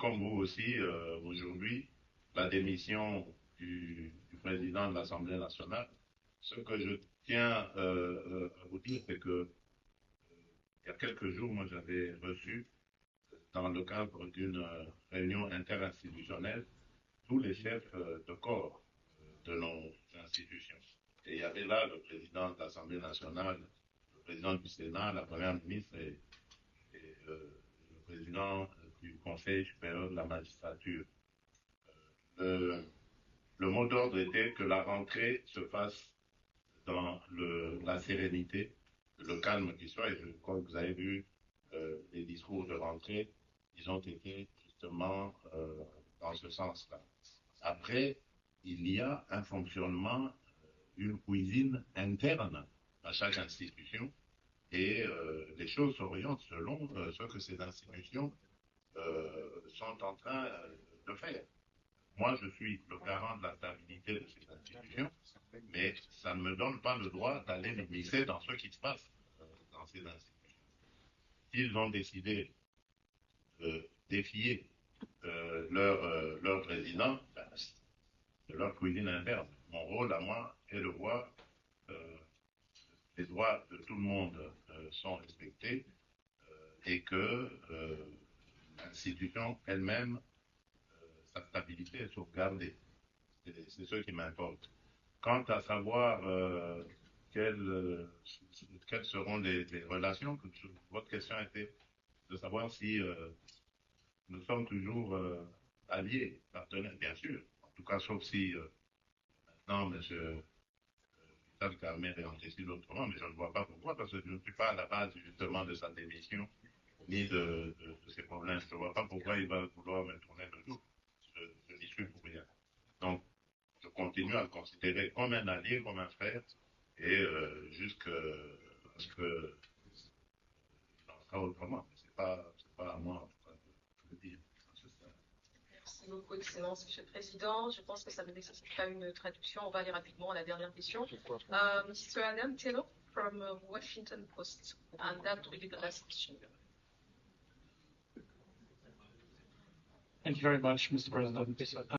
comme vous aussi, aujourd'hui, la démission du président de l'Assemblée nationale. Ce que je tiens à vous dire, c'est que il y a quelques jours, moi, j'avais reçu, dans le cadre d'une réunion interinstitutionnelle, tous les chefs de corps de nos institutions. Et il y avait là le président de l'Assemblée nationale, le président du Sénat, la première ministre et le président du Conseil supérieur de la magistrature. Le, le mot d'ordre était que la rentrée se fasse dans la sérénité, le calme qui soit. Et je crois que vous avez vu les discours de rentrée, ils ont été justement dans ce sens-là. Après, il y a un fonctionnement, une cuisine interne à chaque institution et les choses s'orientent selon ce que ces institutions sont en train de faire. Moi, je suis le garant de la stabilité de ces institutions, mais ça ne me donne pas le droit d'aller me mixer dans ce qui se passe dans ces institutions. S'ils ont décidé de défier leur président, ben, de leur cuisine interne. Mon rôle à moi est de voir les droits de tout le monde sont respectés et que l'institution elle-même, sa stabilité est sauvegardée. C'est ce qui m'importe. Quant à savoir quelles seront les relations, votre question était de savoir si nous sommes toujours alliés, partenaires, bien sûr. En tout cas, sauf si maintenant, M. Vital Kamerhe est décide autrement, mais je ne vois pas pourquoi, parce que je ne suis pas à la base justement de sa démission, ni de ses problèmes. Je ne vois pas pourquoi il va vouloir me tourner le dos. Je n'y suis pour rien. Donc, je continue à le considérer comme un allié, comme un frère, et jusqu'à ce que il en sera autrement. C'est pas à moi, en tout cas, de le dire. Merci beaucoup, Excellence, Monsieur le Président. Je pense que ça ne nécessite pas une traduction. On va aller rapidement à la dernière question. Mr. Adam Taylor from Washington Post, and that will be the last question. Thank you very much, Mr. President.